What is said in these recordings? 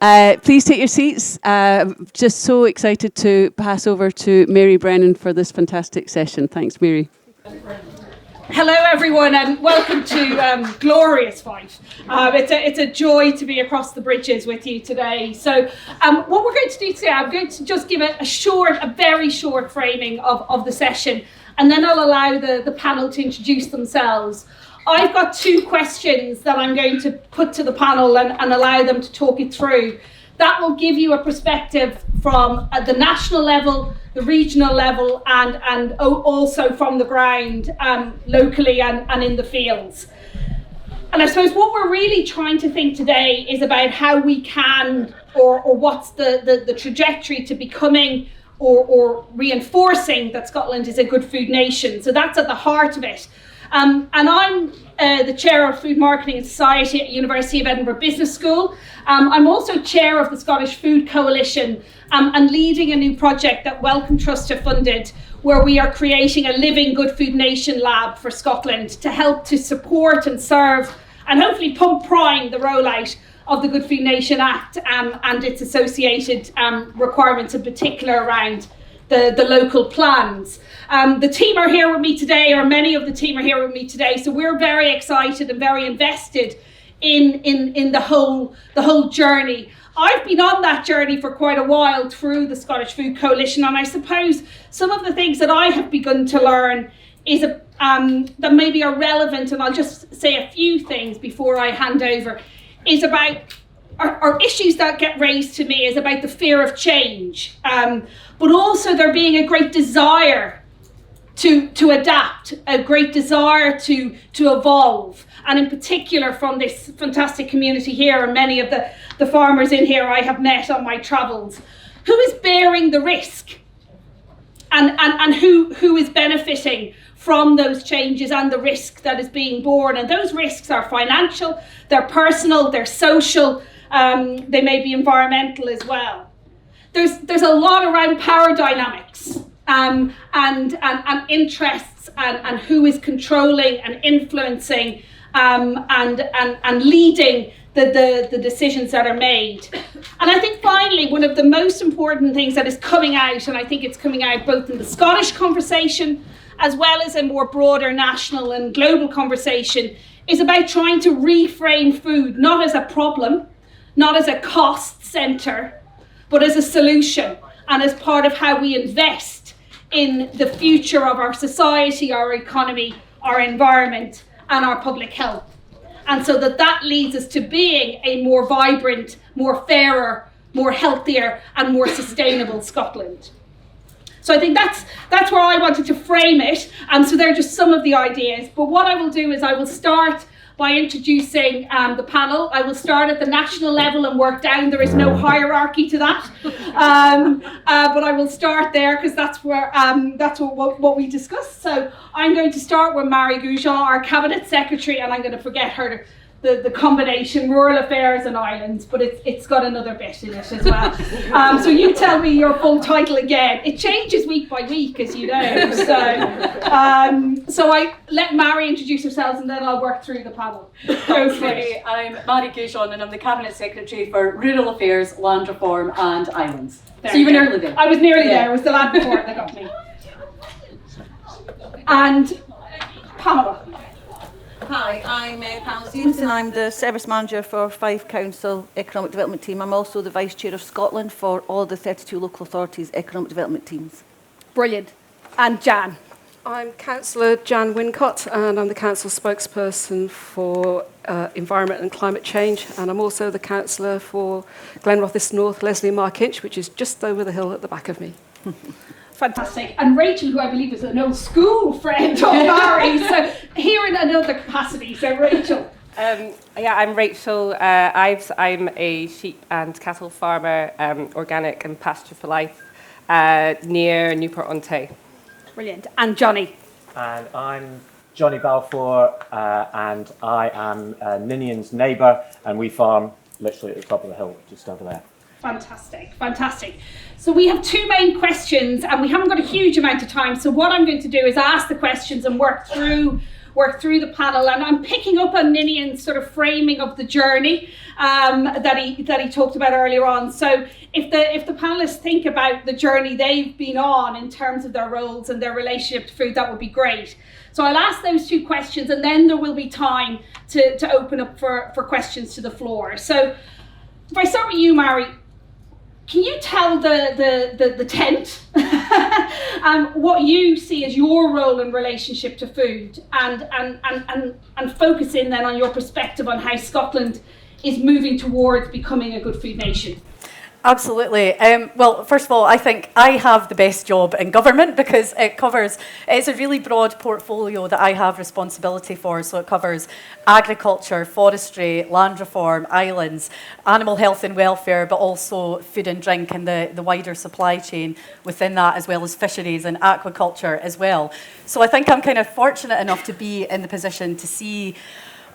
Please take your seats. Just so excited to pass over to Mairi Brennan for this fantastic session. Thanks, Mairi. Hello everyone and welcome to glorious Fife. It's a joy to be across the bridges with you today. So what we're going to do today, I'm going to just give a very short framing of the session, and then I'll allow the panel to introduce themselves. I've got two questions that I'm going to put to the panel and allow them to talk it through. That will give you a perspective from the national level, the regional level, and also from the ground, locally and in the fields. And I suppose what we're really trying to think today is about how we can, or what's the trajectory to becoming or reinforcing that Scotland is a good food nation. So that's at the heart of it. And I'm the chair of Food Marketing and Society at University of Edinburgh Business School. I'm also chair of the Scottish Food Coalition and leading a new project that Wellcome Trust have funded, where we are creating a living Good Food Nation lab for Scotland to help to support and serve and hopefully pump prime the rollout of the Good Food Nation Act and its associated requirements, in particular around the local plans. The team are here with me today, or many of the team are here with me today, so we're very excited and very invested in the whole journey. I've been on that journey for quite a while through the Scottish Food Coalition, and I suppose some of the things that I have begun to learn is that maybe are relevant, and I'll just say a few things before I hand over, is about our issues that get raised to me is about the fear of change, but also there being a great desire to adapt, a great desire to evolve, and in particular from this fantastic community here and many of the farmers in here I have met on my travels, who is bearing the risk and who is benefiting from those changes and the risk that is being borne. And those risks are financial, they're personal, they're social, they may be environmental as well. There's a lot around power dynamics and interests and who is controlling and influencing and leading the decisions that are made. And I think finally one of the most important things that is coming out, and I think it's coming out both in the Scottish conversation as well as a more broader national and global conversation, is about trying to reframe food not as a problem, not as a cost centre, but as a solution and as part of how we invest in the future of our society, our economy, our environment and our public health. And so that leads us to being a more vibrant, more fairer, more healthier and more sustainable Scotland. So I think that's where I wanted to frame it. So they're just some of the ideas. But what I will do is I will start by introducing the panel. I will start at the national level and work down. There is no hierarchy to that. But I will start there because that's where what we discussed. So I'm going to start with Mairi Gougeon, our Cabinet Secretary, and I'm going to forget her the combination Rural Affairs and Islands, but it's got another bit in it as well. So you tell me your full title again. It changes week by week, as you know. So I let Mairi introduce herself and then I'll work through the panel. Go for it. I'm Mairi Gougeon and I'm the Cabinet Secretary for Rural Affairs, Land Reform and Islands. So you were nearly there. I was nearly there. It was the lad before that got me. And Pamela. Hi, I'm Pamela Stevenson. I'm the Service Manager for Fife Council Economic Development Team. I'm also the Vice Chair of Scotland for all the 32 local authorities' economic development teams. Brilliant. And Jan. I'm Councillor Jan Wincott and I'm the Council spokesperson for Environment and Climate Change, and I'm also the Councillor for Glenrothes North, Leslie and Markinch, which is just over the hill at the back of me. Fantastic. And Rachel, who I believe is an old school friend of Mairi, so here in another capacity. So Rachel. I'm Rachel Ives. I'm a sheep and cattle farmer, organic and pasture for life, near Newport-on-Tay. Brilliant. And Johnny. And I'm Johnny Balfour, and I am Ninian's neighbour, and we farm literally at the top of the hill, just over there. Fantastic, fantastic. So we have two main questions and we haven't got a huge amount of time. So what I'm going to do is ask the questions and work through work through the panel, and I'm picking up on Ninian's sort of framing of the journey that he talked about earlier on. So if the panelists think about the journey they've been on in terms of their roles and their relationship to food, that would be great. So I'll ask those two questions, and then there will be time to open up for questions to the floor. So if I start with you, Mairi, can you tell the tent what you see as your role in relationship to food, and focus in then on your perspective on how Scotland is moving towards becoming a good food nation? Absolutely. Well, first of all, I think I have the best job in government because it's a really broad portfolio that I have responsibility for. So it covers agriculture, forestry, land reform, islands, animal health and welfare, but also food and drink and the wider supply chain within that, as well as fisheries and aquaculture as well. So I think I'm kind of fortunate enough to be in the position to see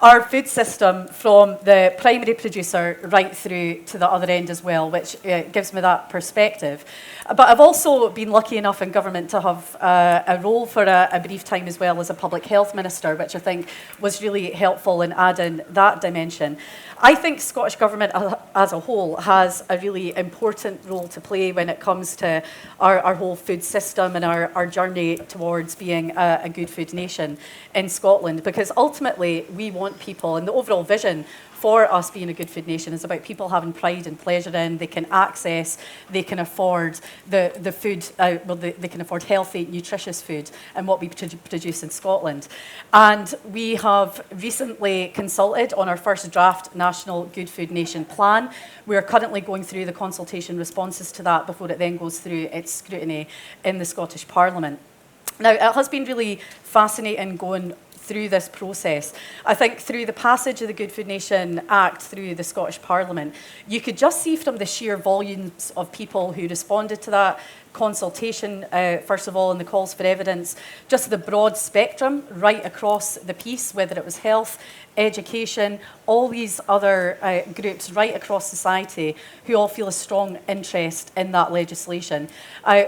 our food system from the primary producer right through to the other end as well, which gives me that perspective. But I've also been lucky enough in government to have a role for a brief time as well as a public health minister, which I think was really helpful in adding that dimension. I think Scottish Government as a whole has a really important role to play when it comes to our whole food system and our journey towards being a good food nation in Scotland, because ultimately we want people, and the overall vision for us being a good food nation is about people having pride and pleasure in, they can access, they can afford the food, they can afford healthy, nutritious food and what we produce in Scotland. And we have recently consulted on our first draft National Good Food Nation plan. We are currently going through the consultation responses to that before it then goes through its scrutiny in the Scottish Parliament. Now, it has been really fascinating going through this process. I think through the passage of the Good Food Nation Act through the Scottish Parliament, you could just see from the sheer volumes of people who responded to that consultation, first of all, and the calls for evidence, just the broad spectrum right across the piece, whether it was health, education, all these other groups right across society who all feel a strong interest in that legislation,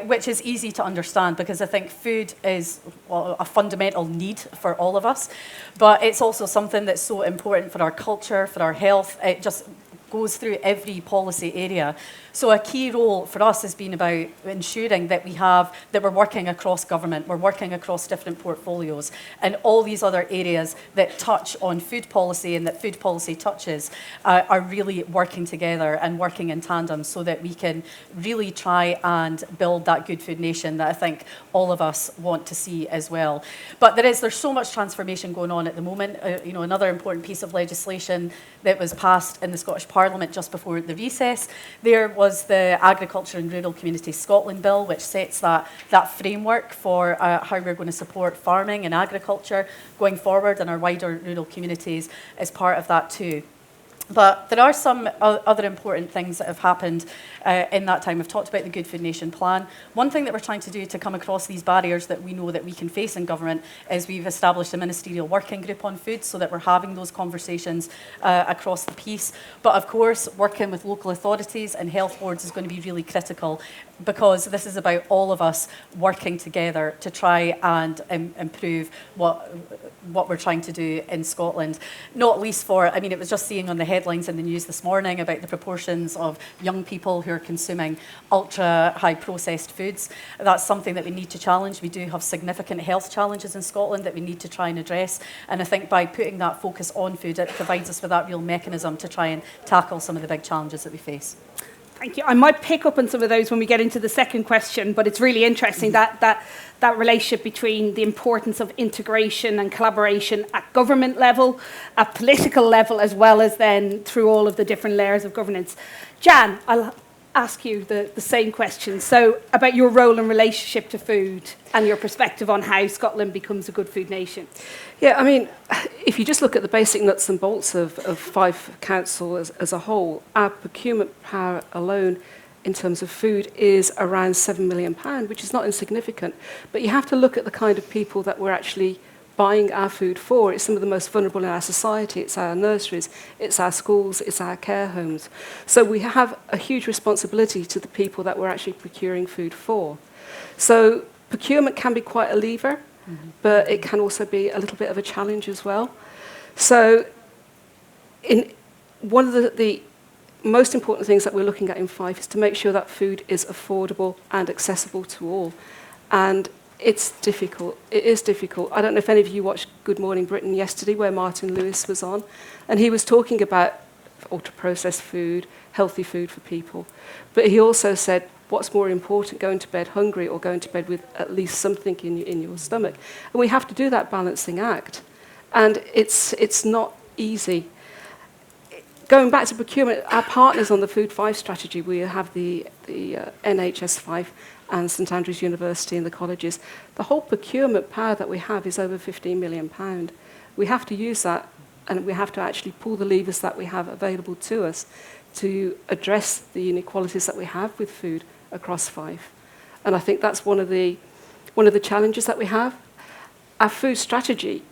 which is easy to understand because I think food is a fundamental need for all of us, but it's also something that's so important for our culture, for our health. It just goes through every policy area. So a key role for us has been about ensuring that we're working across government, we're working across different portfolios, and all these other areas that touch on food policy and that food policy touches are really working together and working in tandem so that we can really try and build that good food nation that I think all of us want to see as well. But there's so much transformation going on at the moment. Another important piece of legislation that was passed in the Scottish Parliament just before the recess there was the Agriculture and Rural Communities Scotland Bill, which sets that framework for how we're going to support farming and agriculture going forward, and our wider rural communities as part of that too. But there are some other important things that have happened in that time. We've talked about the Good Food Nation plan. One thing that we're trying to do to come across these barriers that we know that we can face in government is we've established a ministerial working group on food so that we're having those conversations across the piece. But of course, working with local authorities and health boards is going to be really critical because this is about all of us working together to try and improve what we're trying to do in Scotland. Not least it was just seeing on the headlines in the news this morning about the proportions of young people who are consuming ultra high processed foods. That's something that we need to challenge. We do have significant health challenges in Scotland that we need to try and address. And I think by putting that focus on food, it provides us with that real mechanism to try and tackle some of the big challenges that we face. Thank you. I might pick up on some of those when we get into the second question, but it's really interesting that relationship between the importance of integration and collaboration at government level, at political level, as well as then through all of the different layers of governance. Jan, I'll ask you the same question. So about your role and relationship to food and your perspective on how Scotland becomes a good food nation. Yeah, if you just look at the basic nuts and bolts of Fife Council as a whole, our procurement power alone in terms of food is around £7 million, which is not insignificant. But you have to look at the kind of people that we're actually buying our food for. It's some of the most vulnerable in our society. It's our nurseries, it's our schools, it's our care homes. So we have a huge responsibility to the people that we're actually procuring food for. So procurement can be quite a lever. but it can also be a little bit of a challenge as well. So one of the most important things that we're looking at in Fife is to make sure that food is affordable and accessible to all. And it's difficult. It is difficult. I don't know if any of you watched Good Morning Britain yesterday, where Martin Lewis was on, and he was talking about ultra-processed food, healthy food for people. But he also said, what's more important, going to bed hungry or going to bed with at least something in your stomach? And we have to do that balancing act. And it's not easy. Going back to procurement, our partners on the Food Fife strategy, we have the NHS Fife and St Andrews University and the colleges. The whole procurement power that we have is over £15 million. We have to use that, and we have to actually pull the levers that we have available to us to address the inequalities that we have with food across Fife. And I think that's one of the challenges that we have. Our food strategy,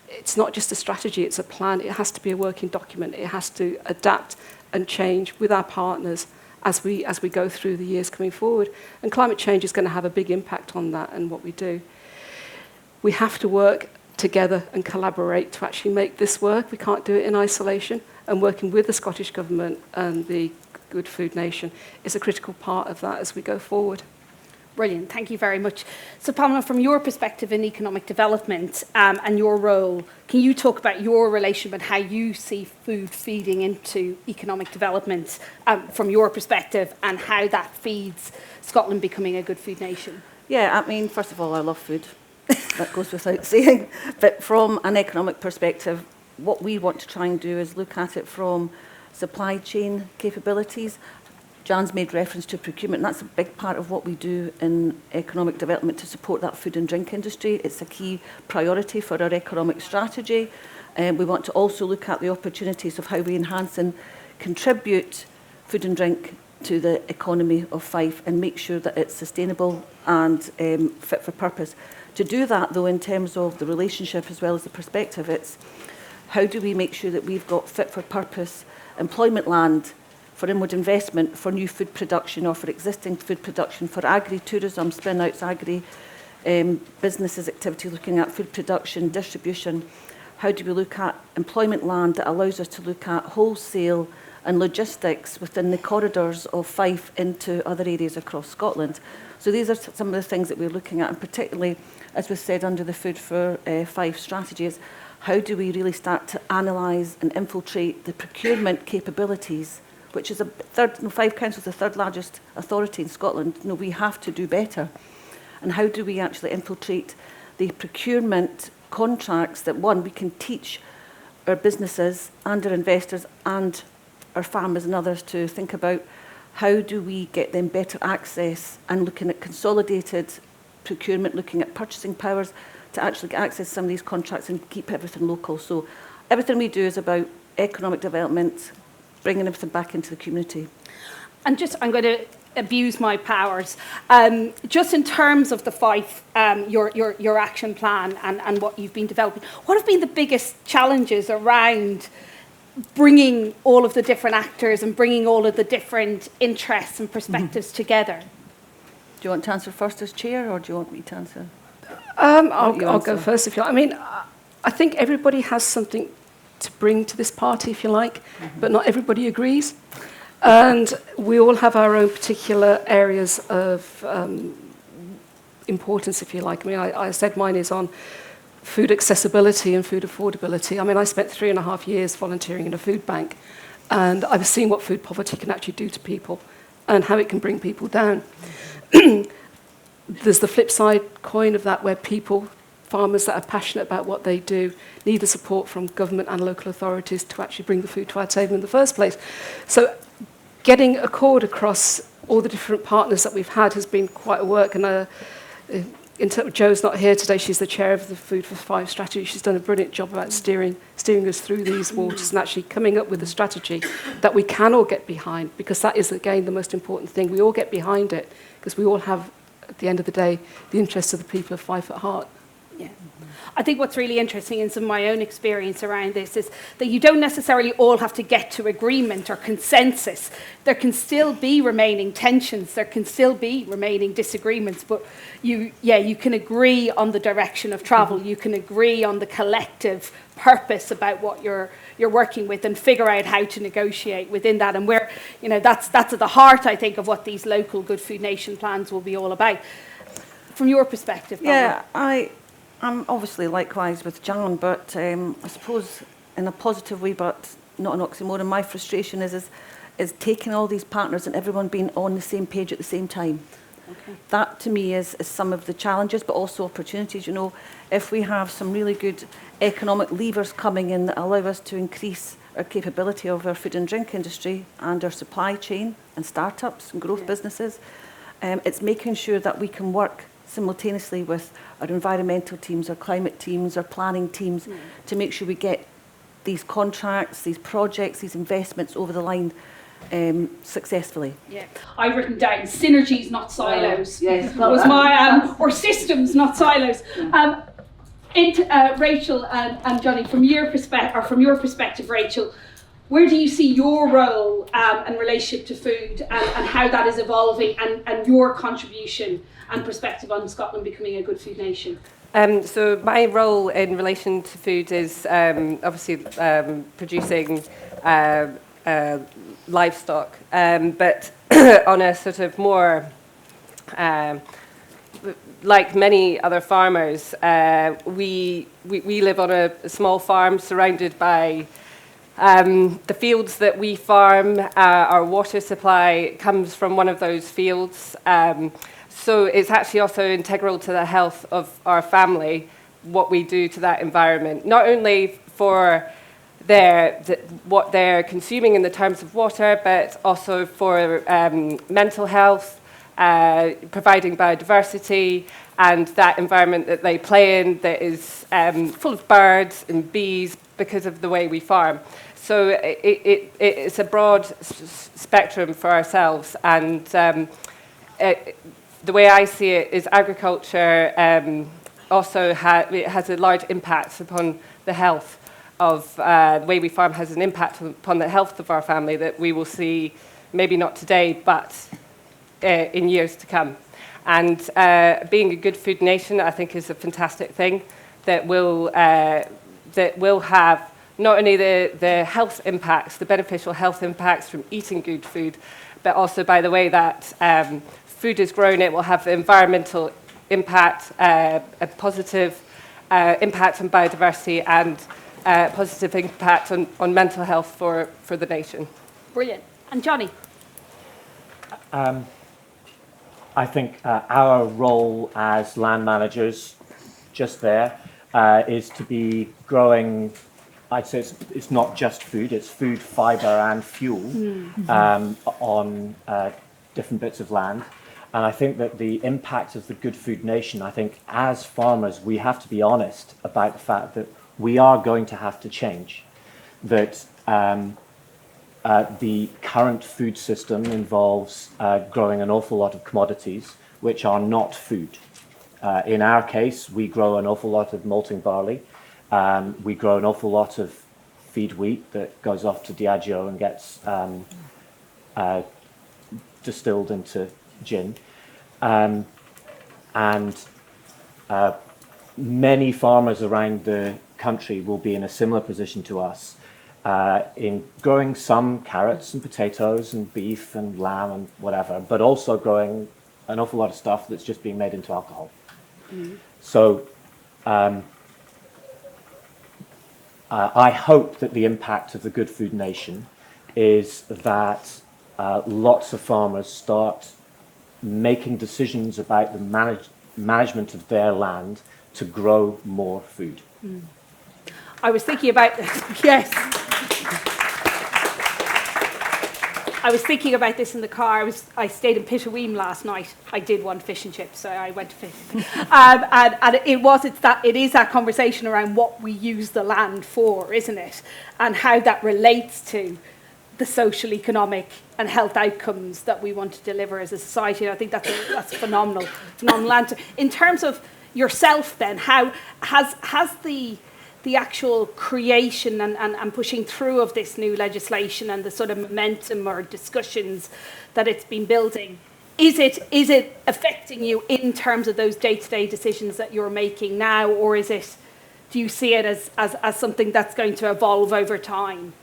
it's not just a strategy, it's a plan. It has to be a working document. It has to adapt and change with our partners as we go through the years coming forward. And climate change is going to have a big impact on that and what we do. We have to work together and collaborate to actually make this work. We can't do it in isolation. And working with the Scottish Government and the Good Food Nation is a critical part of that as we go forward. Brilliant, thank you very much. So Pamela, from your perspective in economic development and your role, can you talk about your relationship and how you see food feeding into economic development from your perspective, and how that feeds Scotland becoming a good food nation? Yeah, I mean, first of all, I love food. That goes without saying. But from an economic perspective, what we want to try and do is look at it from supply chain capabilities. Jan's made reference to procurement, and that's a big part of what we do in economic development to support that food and drink industry. It's a key priority for our economic strategy. We want to also look at the opportunities of how we enhance and contribute food and drink to the economy of Fife and make sure that it's sustainable and fit for purpose. To do that, though, in terms of the relationship as well as the perspective, it's how do we make sure that we've got fit for purpose employment land for inward investment, for new food production or for existing food production, for agri-tourism, spin-outs, businesses activity, looking at food production, distribution. How do we look at employment land that allows us to look at wholesale and logistics within the corridors of Fife into other areas across Scotland? So these are some of the things that we're looking at, and particularly, as was said under the Food for Fife strategy, is how do we really start to analyse and infiltrate the procurement capabilities, which is Fife Council is the third largest authority in Scotland. We have to do better. And how do we actually infiltrate the procurement contracts that, one, we can teach our businesses and our investors and our farmers and others to think about how do we get them better access, and looking at consolidated procurement, looking at purchasing powers to actually access some of these contracts and keep everything local. So everything we do is about economic development, bringing everything back into the community. And just, I'm going to abuse my powers. Just in terms of the Fife, your action plan and what you've been developing, what have been the biggest challenges around bringing all of the different actors and bringing all of the different interests and perspectives together? Do you want to answer first as chair, or do you want me to answer? I'll go first if you like. I mean, I think everybody has something to bring to this party, if you like, but not everybody agrees. And we all have our own particular areas of importance, if you like. I mean, I said mine is on food accessibility and food affordability. I mean, I spent 3.5 years volunteering in a food bank, and I've seen what food poverty can actually do to people and how it can bring people down. There's the flip side coin of that, where people, farmers that are passionate about what they do, need the support from government and local authorities to actually bring the food to our table in the first place. So getting accord across all the different partners that we've had has been quite a work. And Jo's not here today. She's the chair of the Food for Fife strategy. She's done a brilliant job about steering us through these waters and actually coming up with a strategy that we can all get behind, because that is, again, the most important thing. We all get behind it because we all have, at the end of the day, the interests of the people of Fife at heart. Yeah. I think what's really interesting in some of my own experience around this is that you don't necessarily all have to get to agreement or consensus. There can still be remaining tensions, there can still be remaining disagreements, but you can agree on the direction of travel, you can agree on the collective purpose about what you're working with and figure out how to negotiate within that. And where, that's at the heart, I think, of what these local Good Food Nation plans will be all about. From your perspective, Pamela. Yeah, I'm obviously likewise with Jan, but I suppose in a positive way, but not an oxymoron, my frustration is taking all these partners and everyone being on the same page at the same time. Okay. That to me is some of the challenges, but also opportunities. If we have some really good economic levers coming in that allow us to increase our capability of our food and drink industry and our supply chain and startups and growth businesses, it's making sure that we can work simultaneously with our environmental teams, our climate teams, our planning teams, to make sure we get these contracts, these projects, these investments over the line successfrally. Yeah, I've written down synergies, not silos. Yes, was my or systems, not silos. Rachel and Johnny, from your perspective, Rachel, where do you see your role in relationship to food and how that is evolving, and your contribution and perspective on Scotland becoming a good food nation? So my role in relation to food is obviously producing livestock, but on a sort of more, like many other farmers, we live on a small farm surrounded by the fields that we farm. Our water supply comes from one of those fields. So it's actually also integral to the health of our family, what we do to that environment, not only for what they're consuming in the terms of water, but also for mental health, providing biodiversity, and that environment that they play in that is full of birds and bees because of the way we farm. So it's a broad spectrum for ourselves, and the way I see it is agriculture also has a large impact upon the health of the way we farm, has an impact upon the health of our family that we will see maybe not today, but in years to come. And being a good food nation, I think, is a fantastic thing that will have not only the health impacts, the beneficial health impacts from eating good food, but also by the way that food is grown, it will have environmental impact, a positive impact on biodiversity, and positive impact on mental health for the nation. Brilliant. And Johnny? I think our role as land managers, just there, is to be growing. I'd say it's not just food; it's food, fibre, and fuel on different bits of land. And I think that the impact of the Good Food Nation, I think as farmers, we have to be honest about the fact that we are going to have to change. That the current food system involves growing an awful lot of commodities which are not food. In our case, we grow an awful lot of malting barley. We grow an awful lot of feed wheat that goes off to Diageo and gets distilled into gin. And many farmers around the country will be in a similar position to us in growing some carrots and potatoes and beef and lamb and whatever, but also growing an awful lot of stuff that's just being made into alcohol. So I hope that the impact of the Good Food Nation is that lots of farmers start making decisions about the management of their land to grow more food. I was thinking about yes. I was thinking about this in the car. I stayed in Pitterweem last night. I did want fish and chips, so I went to fish. And it is that conversation around what we use the land for, isn't it? And how that relates to the social, economic, and health outcomes that we want to deliver as a society. And I think that's phenomenal answer. In terms of, yourself then, how has the actual creation and pushing through of this new legislation and the sort of momentum or discussions that it's been building, is it affecting you in terms of those day-to-day decisions that you're making now, or do you see it as something that's going to evolve over time?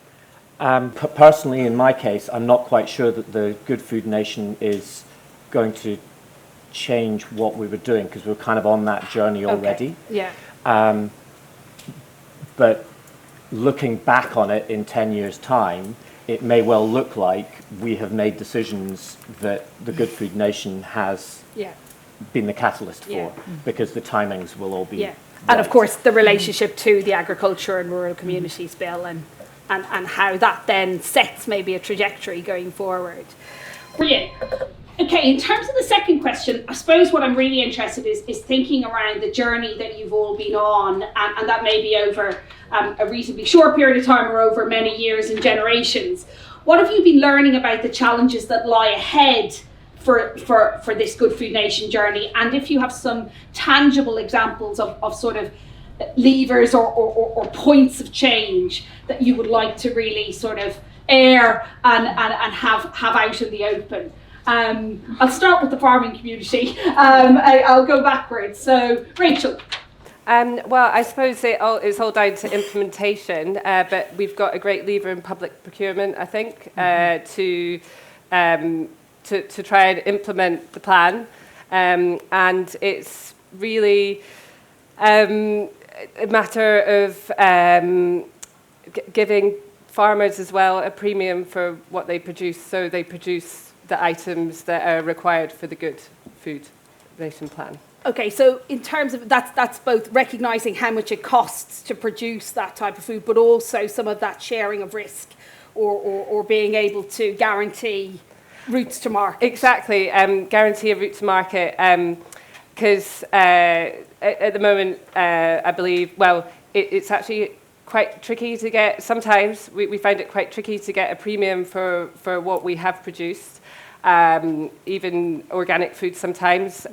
Personally, in my case, I'm not quite sure that the Good Food Nation is going to change what we were doing, because we're kind of on that journey already. Okay. Yeah. But looking back on it in 10 years' time, it may well look like we have made decisions that the Good Food Nation has been the catalyst for, because the timings will all be right. And of course the relationship to the Agriculture and Rural Communities Bill and how that then sets maybe a trajectory going forward. Brilliant. Okay, in terms of the second question, I suppose what I'm really interested in is thinking around the journey that you've all been on, and that may be over a reasonably short period of time or over many years and generations. What have you been learning about the challenges that lie ahead for this Good Food Nation journey? And if you have some tangible examples of sort of levers or points of change that you would like to really sort of air and have out in the open. I'll start with the farming community. I'll go backwards. So, Rachel. Well, I suppose it's all down to implementation, but we've got a great lever in public procurement, I think, to try and implement the plan. And it's really a matter of giving farmers as well a premium for what they produce, so they produce the items that are required for the Good Food Nation plan. Okay, so in terms of that's both recognising how much it costs to produce that type of food, but also some of that sharing of risk or being able to guarantee routes to market. Exactly, guarantee a route to market, because at the moment, I believe, well, it's actually quite tricky to get, sometimes we find it quite tricky to get a premium for what we have produced. Even organic food sometimes,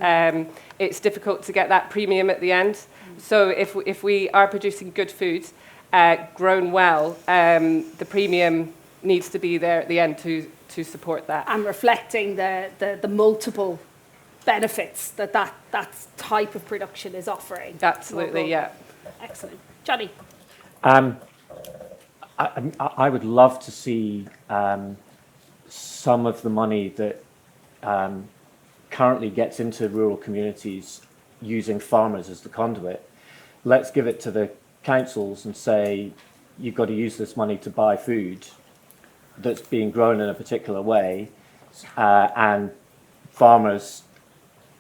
it's difficult to get that premium at the end. So if we are producing good food, grown well, the premium needs to be there at the end to support that. And reflecting the multiple benefits that type of production is offering. Absolutely, yeah. Excellent. Johnny? I would love to see some of the money that currently gets into rural communities using farmers as the conduit. Let's give it to the councils and say, you've got to use this money to buy food that's being grown in a particular way, and farmers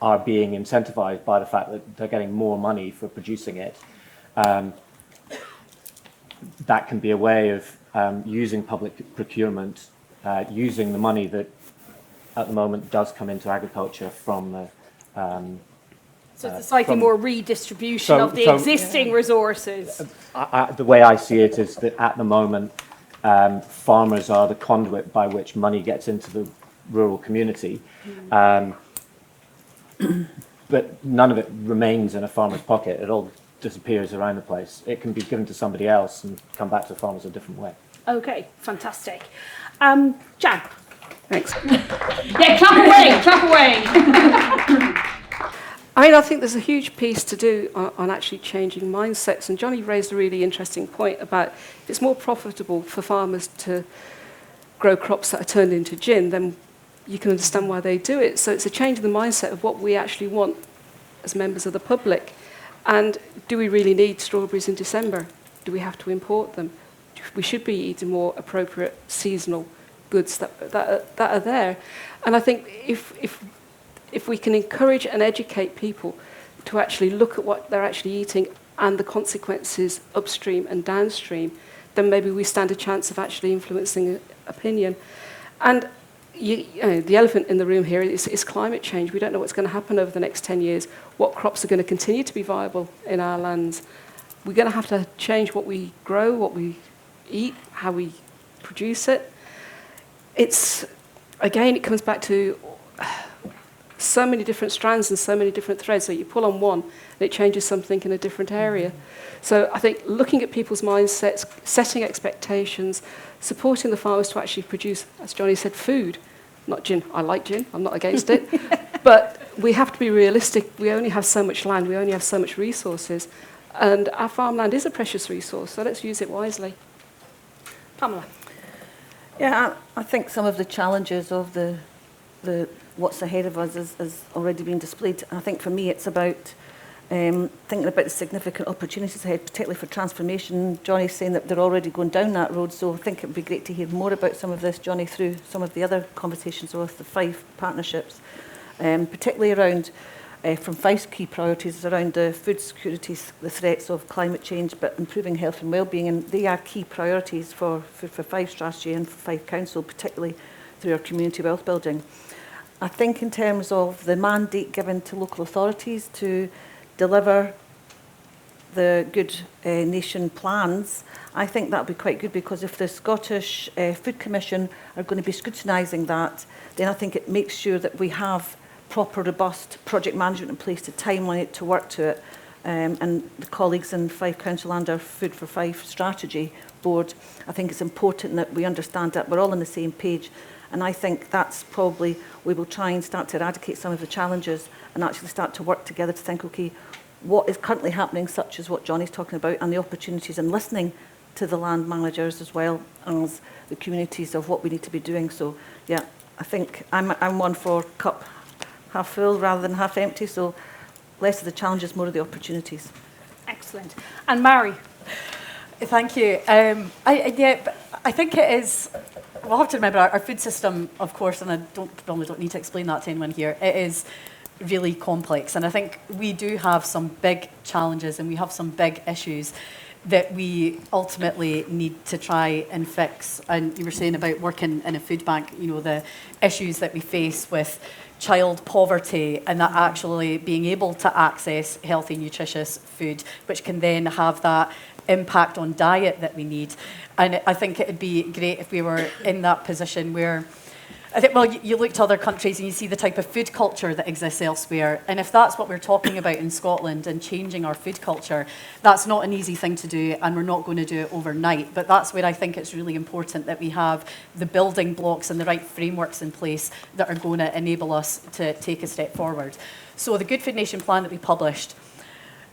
are being incentivized by the fact that they're getting more money for producing it. That can be a way of using public procurement, using the money that at the moment does come into agriculture from the so it's a slightly more redistribution of the existing resources. The way I see it is that at the moment, farmers are the conduit by which money gets into the rural community. But none of it remains in a farmer's pocket. It all disappears around the place. It can be given to somebody else and come back to farmers a different way. Okay, fantastic. Jan? Thanks. Yeah, clap away. I mean, I think there's a huge piece to do on actually changing mindsets. And Johnny raised a really interesting point about if it's more profitable for farmers to grow crops that are turned into gin, then you can understand why they do it. So it's a change in the mindset of what we actually want as members of the public. And do we really need strawberries in December? Do we have to import them? We should be eating more appropriate seasonal goods that are there. And I think if we can encourage and educate people to actually look at what they're actually eating and the consequences upstream and downstream, then maybe we stand a chance of actually influencing opinion. And you know, the elephant in the room here is climate change. We don't know what's going to happen over the next 10 years, what crops are going to continue to be viable in our lands. We're going to have to change what we grow, what we eat, how we produce it. Again, it comes back to so many different strands and so many different threads that you pull on one and it changes something in a different area. So I think looking at people's mindsets, setting expectations, supporting the farmers to actually produce, as Johnny said, food, not gin. I like gin, I'm not against it. But we have to be realistic. We only have so much land, we only have so much resources. And our farmland is a precious resource, so let's use it wisely. Pamela. Yeah, I think some of the challenges of the what's ahead of us is already being displayed. I think for me it's about thinking about the significant opportunities ahead, particularly for transformation. Johnny's saying that they're already going down that road, so I think it would be great to hear more about some of this, Johnny, through some of the other conversations with the Fife partnerships, particularly around, from Fife's key priorities, around the food security, the threats of climate change, but improving health and wellbeing, and they are key priorities for Fife strategy and for Fife Council, particularly through our community wealth building. I think in terms of the mandate given to local authorities to deliver the Good Nation plans, I think that would be quite good, because if the Scottish Food Commission are going to be scrutinising that, then I think it makes sure that we have proper, robust project management in place to timeline it, to work to it. And the colleagues in Fife Council and our Food for Fife strategy board, I think it's important that we understand that we're all on the same page. And I think that's probably, we will try and start to eradicate some of the challenges and actually start to work together to think, okay, what is currently happening, such as what Johnny's talking about, and the opportunities, and listening to the land managers as well as the communities of what we need to be doing. So, yeah, I think I'm one for cup half full rather than half empty, so less of the challenges, more of the opportunities. Excellent. And Mairi. Thank you. I think it is, we'll have to remember our food system, of course, and I probably don't need to explain that to anyone here, it is really complex. And I think we do have some big challenges and we have some big issues that we ultimately need to try and fix. And you were saying about working in a food bank, you know, the issues that we face with child poverty and that actually being able to access healthy, nutritious food, which can then have that impact on diet that we need. And I think it would be great if we were in that position where, I think, well, you look to other countries and you see the type of food culture that exists elsewhere. And if that's what we're talking about in Scotland and changing our food culture, that's not an easy thing to do, and we're not going to do it overnight. But that's where I think it's really important that we have the building blocks and the right frameworks in place that are going to enable us to take a step forward. So the Good Food Nation plan that we published,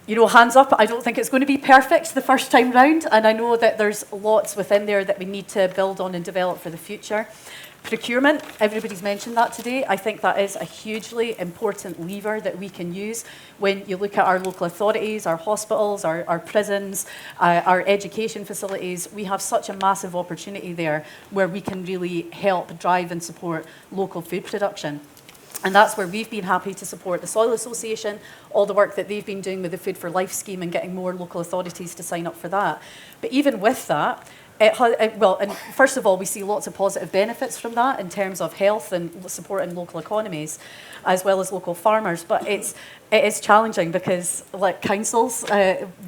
you know, hands up, I don't think it's going to be perfect the first time round, and I know that there's lots within there that we need to build on and develop for the future. Procurement, everybody's mentioned that today. I think that is a hugely important lever that we can use when you look at our local authorities, our hospitals, our prisons, our education facilities. We have such a massive opportunity there where we can really help drive and support local food production. And that's where we've been happy to support the Soil Association, all the work that they've been doing with the Food for Life scheme and getting more local authorities to sign up for that. But even with that, and first of all, we see lots of positive benefits from that in terms of health and supporting local economies, as well as local farmers. But it is challenging because, like, councils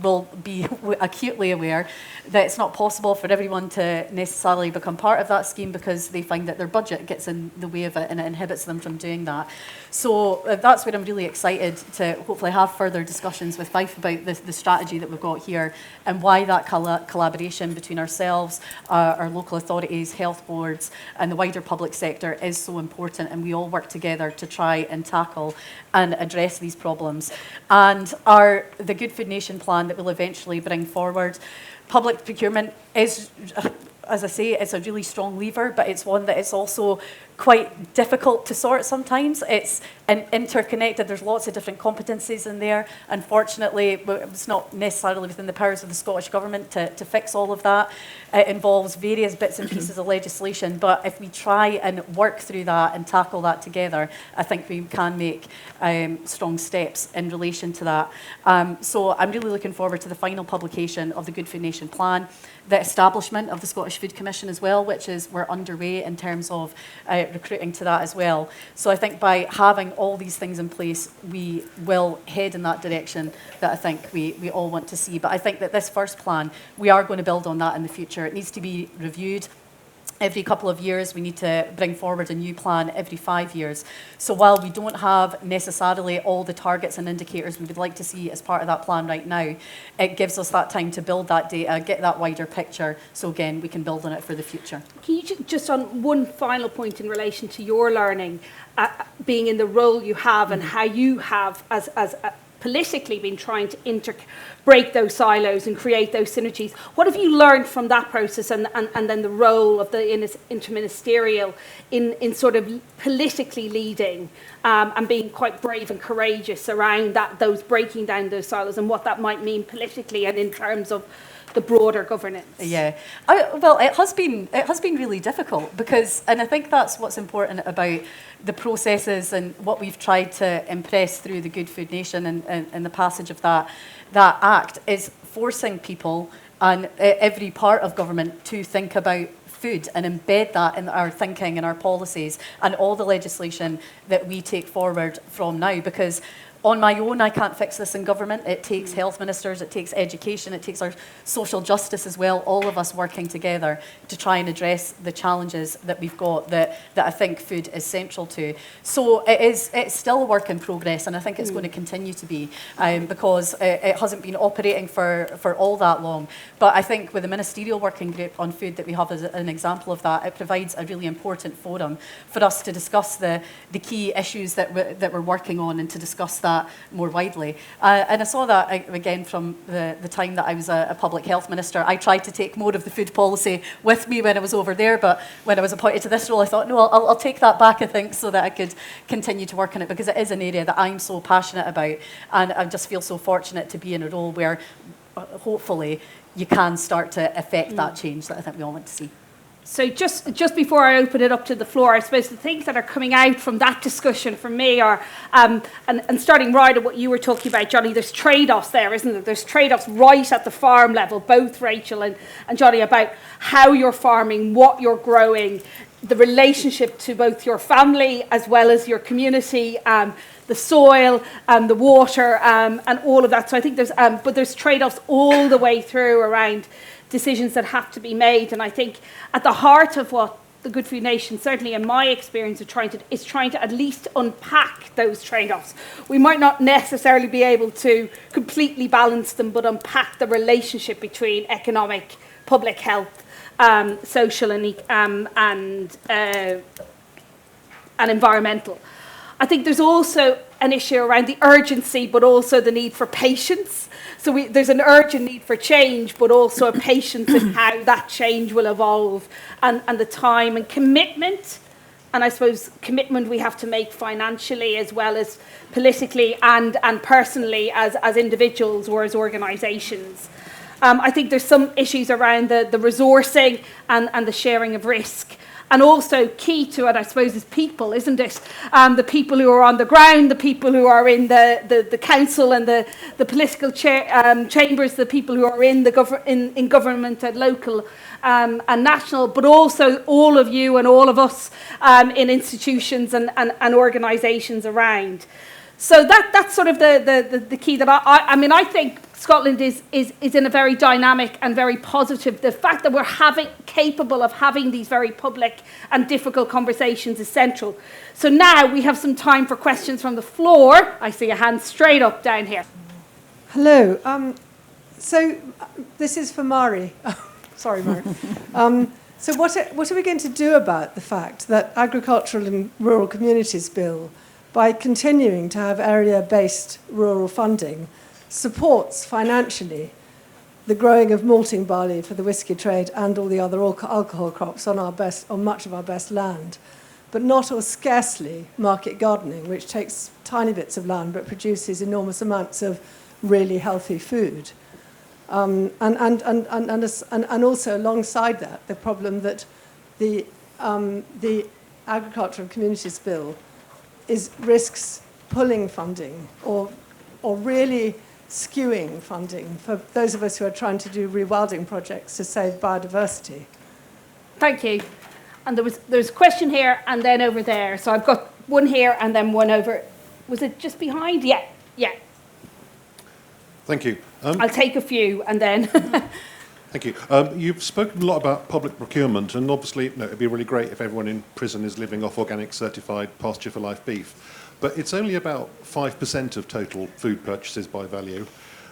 will be acutely aware that it's not possible for everyone to necessarily become part of that scheme because they find that their budget gets in the way of it and it inhibits them from doing that. So that's where I'm really excited to hopefully have further discussions with Fife about the strategy that we've got here and why that collaboration between ourselves, our local authorities, health boards and the wider public sector is so important, and we all work together to try and tackle and address these problems. And the Good Food Nation plan that we'll eventually bring forward, public procurement is, as I say, it's a really strong lever, but it's one that is also quite difficult to sort sometimes. It's interconnected. There's lots of different competencies in there. Unfortunately, it's not necessarily within the powers of the Scottish Government to fix all of that. It involves various bits and pieces of legislation, but if we try and work through that and tackle that together, I think we can make strong steps in relation to that. So I'm really looking forward to the final publication of the Good Food Nation plan, the establishment of the Scottish Food Commission as well, which is we're underway in terms of recruiting to that as well. So I think by having all these things in place, we will head in that direction that I think we all want to see. But I think that this first plan, we are going to build on that in the future. It needs to be reviewed. every couple of years. We need to bring forward a new plan every 5 years. So while we don't have necessarily all the targets and indicators we would like to see as part of that plan right now, it gives us that time to build that data, get that wider picture, so again, we can build on it for the future. Can you just on one final point in relation to your learning, being in the role you have and how you have, as politically, been trying to break those silos and create those synergies. What have you learned from that process and then the role of the interministerial in sort of politically leading and being quite brave and courageous around those breaking down those silos and what that might mean politically and in terms of the broader governance? Yeah, well, it has been really difficult because, and I think that's what's important about the processes and what we've tried to impress through the Good Food Nation and the passage of that act is forcing people and every part of government to think about food and embed that in our thinking and our policies and all the legislation that we take forward from now, because on my own, I can't fix this in government. It takes health ministers, it takes education, it takes our social justice as well, all of us working together to try and address the challenges that we've got that I think food is central to. So it's still a work in progress, and I think it's going to continue to be because it hasn't been operating for all that long. But I think with the Ministerial Working Group on Food that we have as an example of that, it provides a really important forum for us to discuss the key issues that we're working on and to discuss that more widely. And I saw that again from the time that I was a public health minister. I tried to take more of the food policy with me when I was over there, but when I was appointed to this role, I thought, no, I'll take that back, I think, so that I could continue to work on it, because it is an area that I'm so passionate about, and I just feel so fortunate to be in a role where hopefully you can start to affect that change that I think we all want to see. So just before I open it up to the floor, I suppose the things that are coming out from that discussion for me are, and starting right at what you were talking about, Johnny, there's trade-offs there, isn't there? There's trade-offs right at the farm level, both Rachel and Johnny, about how you're farming, what you're growing, the relationship to both your family as well as your community, the soil, the water, and all of that. So I think there's trade-offs all the way through around decisions that have to be made. And I think at the heart of what the Good Food Nation, certainly in my experience, is trying to at least unpack those trade-offs. We might not necessarily be able to completely balance them, but unpack the relationship between economic, public health, social and environmental. I think there's also an issue around the urgency, but also the need for patience. So there's an urgent need for change, but also a patience in how that change will evolve, and the time and commitment. And I suppose commitment we have to make financially as well as politically and personally as individuals or as organisations. I think there's some issues around the resourcing and the sharing of risk. And also key to it, I suppose, is people, isn't it? The people who are on the ground, the people who are in the council and the political chambers, the people who are in in government at local and national, but also all of you and all of us in institutions and organisations around. So that's sort of the key that I think Scotland is in a very dynamic and very positive. The fact that we're capable of having these very public and difficult conversations is central. So now we have some time for questions from the floor. I see a hand straight up down here. Hello. So this is for Mairi. Sorry, Mairi. So what are we going to do about the fact that Agricultural and Rural Communities Bill, by continuing to have area-based rural funding, supports financially the growing of malting barley for the whisky trade and all the other alcohol crops on much of our best land, but not or scarcely market gardening, which takes tiny bits of land but produces enormous amounts of really healthy food. And also alongside that, the problem that the Agricultural Communities Bill risks pulling funding or really skewing funding for those of us who are trying to do rewilding projects to save biodiversity. Thank you. And there's a question here and then over there. So I've got one here and then one over. Was it just behind? Yeah. Thank you. I'll take a few and then. Thank you. You've spoken a lot about public procurement, and obviously, it'd be really great if everyone in prison is living off organic certified pasture for life beef. But it's only about 5% of total food purchases by value.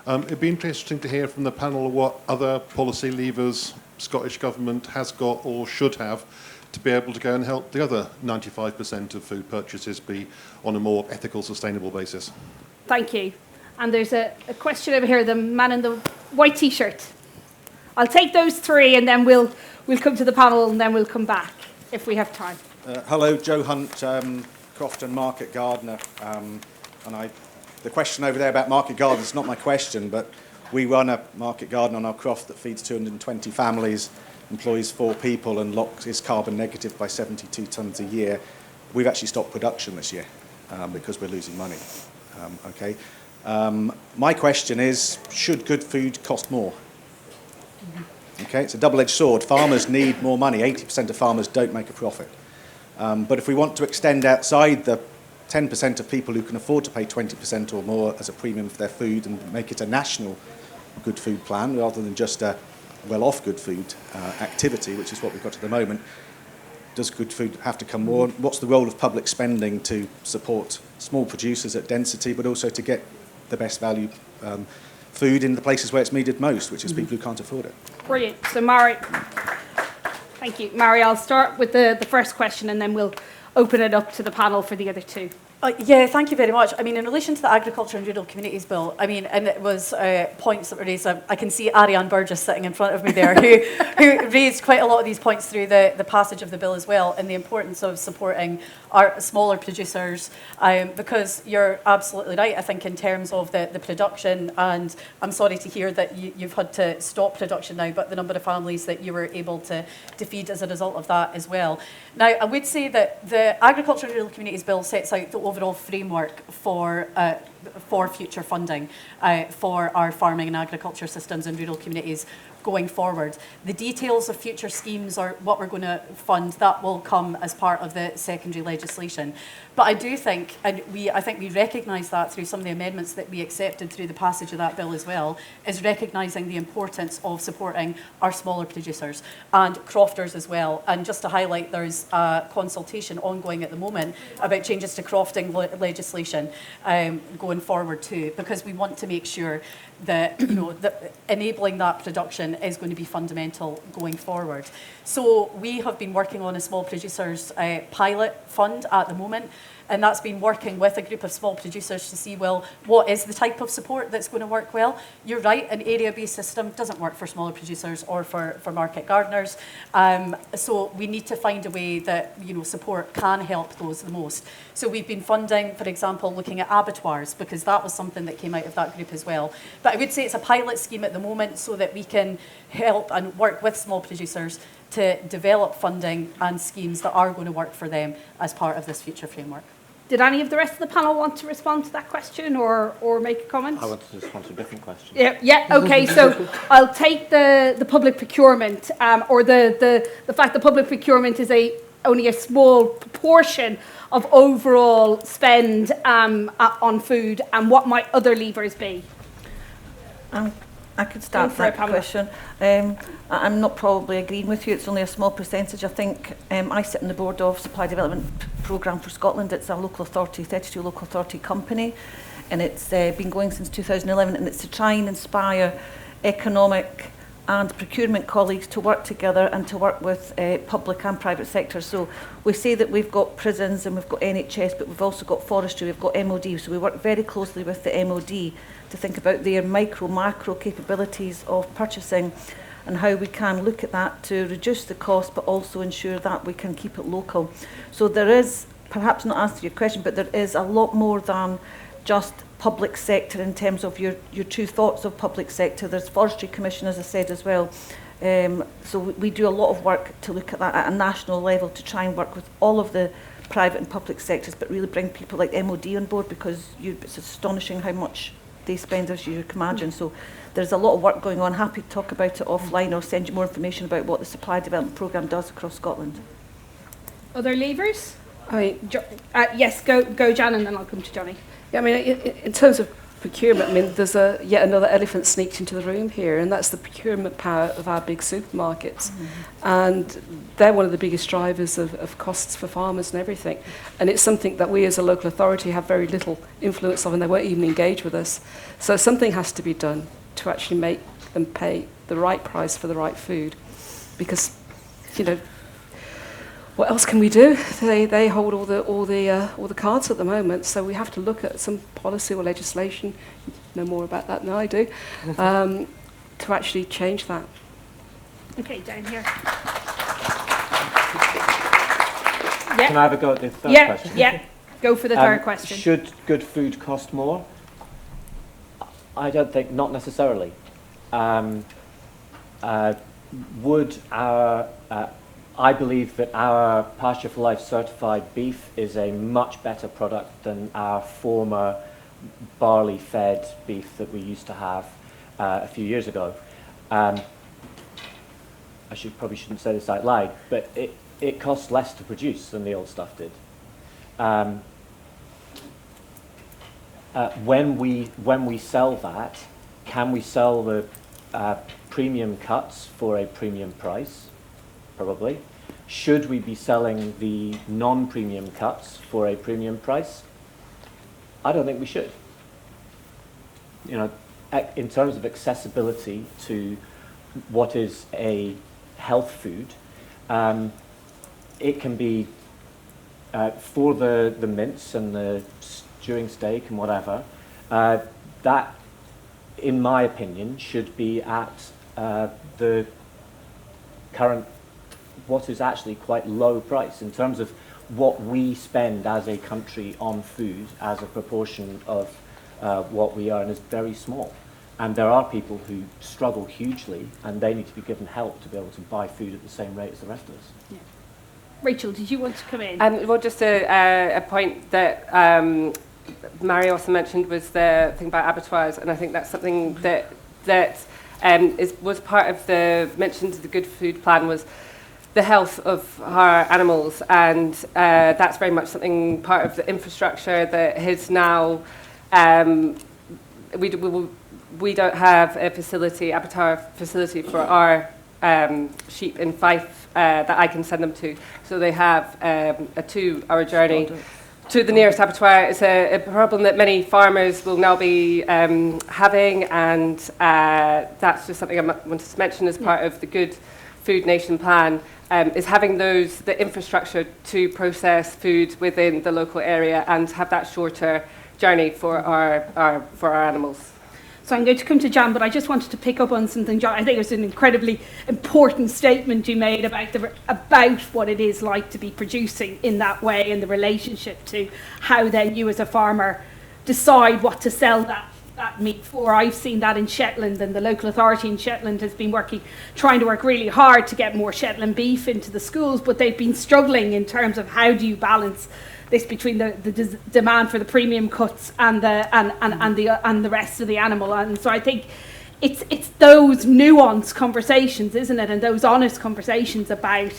It'd be interesting to hear from the panel what other policy levers Scottish Government has got or should have to be able to go and help the other 95% of food purchases be on a more ethical, sustainable basis. Thank you. And there's a question over here, the man in the white T-shirt. I'll take those three and then we'll come to the panel and then we'll come back if we have time. Hello, Joe Hunt, Crofton Market Gardener. The question over there about market gardens is not my question, but we run a market garden on our croft that feeds 220 families, employs 4 people and is carbon negative by 72 tonnes a year. We've actually stopped production this year because we're losing money. My question is, should good food cost more? Okay, it's a double-edged sword. Farmers need more money. 80% of farmers don't make a profit. But if we want to extend outside the 10% of people who can afford to pay 20% or more as a premium for their food and make it a national good food plan rather than just a well-off good food activity, which is what we've got at the moment, does good food have to come more? What's the role of public spending to support small producers at density, but also to get the best value food in the places where it's needed most, which is people who can't afford it? Brilliant. So, Mairi, thank you. Mairi, I'll start with the first question and then we'll open it up to the panel for the other two. Yeah, thank you very much. I mean, in relation to the Agriculture and Rural Communities Bill, I mean, and it was points that were raised. I can see Ariane Burgess sitting in front of me there, who raised quite a lot of these points through the passage of the bill as well, and the importance of supporting our smaller producers, because you're absolutely right, I think, in terms of the production, and I'm sorry to hear that you've had to stop production now, but the number of families that you were able to feed as a result of that as well. Now, I would say that the Agriculture and Rural Communities Bill sets out the overall framework for future funding for our farming and agriculture systems and rural communities going forward. The details of future schemes or what we're going to fund, that will come as part of the secondary legislation. But I do think, and I think we recognise that through some of the amendments that we accepted through the passage of that bill as well, is recognising the importance of supporting our smaller producers and crofters as well. And just to highlight, there's a consultation ongoing at the moment about changes to crofting legislation going forward too, because we want to make sure that that enabling that production is going to be fundamental going forward. So we have been working on a small producers pilot fund at the moment, and that's been working with a group of small producers to see, well, what is the type of support that's going to work well. You're right, an area-based system doesn't work for smaller producers or for market gardeners. So we need to find a way that support can help those the most. So we've been funding, for example, looking at abattoirs, because that was something that came out of that group as well. But I would say it's a pilot scheme at the moment so that we can help and work with small producers to develop funding and schemes that are going to work for them as part of this future framework. Did any of the rest of the panel want to respond to that question or make a comment? I want to respond to a different question. Yeah. Okay. So I'll take the public procurement or the fact that public procurement is only a small proportion of overall spend on food, and what might other levers be? I could start that question. I'm not probably agreeing with you. It's only a small percentage. I think I sit on the board of Supply Development Programme for Scotland. It's a local authority, 32 local authority company, and it's been going since 2011, and it's to try and inspire economic and procurement colleagues to work together and to work with public and private sector. So we say that we've got prisons and we've got NHS, but we've also got forestry, we've got MOD. So we work very closely with the MOD to think about their macro capabilities of purchasing and how we can look at that to reduce the cost, but also ensure that we can keep it local. So there is, perhaps not answer your question, but there is a lot more than just public sector in terms of your two thoughts of public sector. There's Forestry Commission, as I said, as well. So we do a lot of work to look at that at a national level to try and work with all of the private and public sectors, but really bring people like MOD on board, because it's astonishing how much they spend, as you can imagine. So there's a lot of work going on. Happy to talk about it offline or send you more information about what the Supply Development Programme does across Scotland. Other levers? Yes, go Jan, and then I'll come to Johnny. Yeah, I mean, in terms of procurement, I mean, there's yet another elephant sneaked into the room here, and that's the procurement power of our big supermarkets. And they're one of the biggest drivers of costs for farmers and everything. And it's something that we as a local authority have very little influence of, and they won't even engage with us. So something has to be done to actually make them pay the right price for the right food. Because, what else can we do? They hold all the cards at the moment, so we have to look at some policy or legislation. You know more about that than I do, to actually change that. Okay, down here. Can I have a go at the third question? Yeah, go for the third question. Should good food cost more? I don't think, not necessarily. Would our I believe that our Pasture for Life certified beef is a much better product than our former barley-fed beef that we used to have a few years ago. I probably shouldn't say this out loud, but it costs less to produce than the old stuff did. When we sell that, can we sell the premium cuts for a premium price? Probably. Should we be selling the non-premium cuts for a premium price? I don't think we should. In terms of accessibility to what is a health food, it can be for the mince and the stewing steak and whatever. That, in my opinion, should be at the current, what is actually quite low price in terms of what we spend as a country on food as a proportion of what we earn is very small. And there are people who struggle hugely, and they need to be given help to be able to buy food at the same rate as the rest of us. Yeah. Rachel, did you want to come in? Well, just a point that Mairi also mentioned was the thing about abattoirs, and I think that's something that was part of the mentioned the Good Food Plan was the health of our animals, and that's very much something part of the infrastructure that is now. We don't have a abattoir facility for our sheep in Fife that I can send them to. So they have a 2-hour journey to the nearest abattoir. It's a problem that many farmers will now be having, and that's just something I wanted to mention as part of the Good Food Nation plan, is having the infrastructure to process food within the local area and have that shorter journey for our animals. So I'm going to come to Jan, but I just wanted to pick up on something, John. I think it was an incredibly important statement you made about what it is like to be producing in that way, and the relationship to how then you as a farmer decide what to sell that meat for. I've seen that in Shetland, and the local authority in Shetland has been trying to work really hard to get more Shetland beef into the schools, but they've been struggling in terms of how do you balance this between the demand for the premium cuts and the rest of the animal. And so I think it's those nuanced conversations, isn't it, and those honest conversations about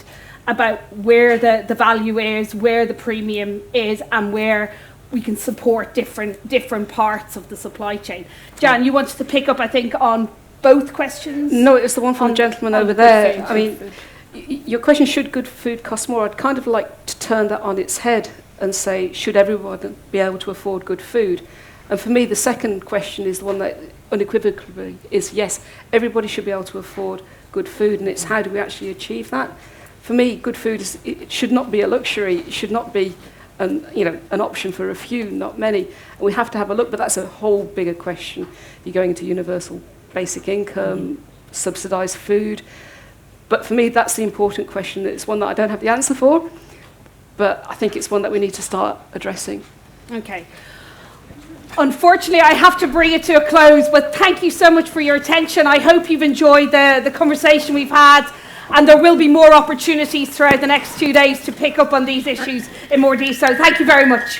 where the value is, where the premium is, and where we can support different parts of the supply chain. Jan, you wanted to pick up, I think, on both questions? No, it was the one from the gentleman over there. I mean, your question, should good food cost more? I'd kind of like to turn that on its head and say, should everyone be able to afford good food? And for me, the second question is the one that unequivocally is yes, everybody should be able to afford good food, and it's how do we actually achieve that? For me, good food it should not be a luxury. It should not be an option for a few, not many. And we have to have a look, but that's a whole bigger question. You're going into universal basic income, subsidised food. But for me, that's the important question. It's one that I don't have the answer for, but I think it's one that we need to start addressing. Okay. Unfortunately, I have to bring it to a close, but thank you so much for your attention. I hope you've enjoyed the conversation we've had, and there will be more opportunities throughout the next 2 days to pick up on these issues in more detail. Thank you very much.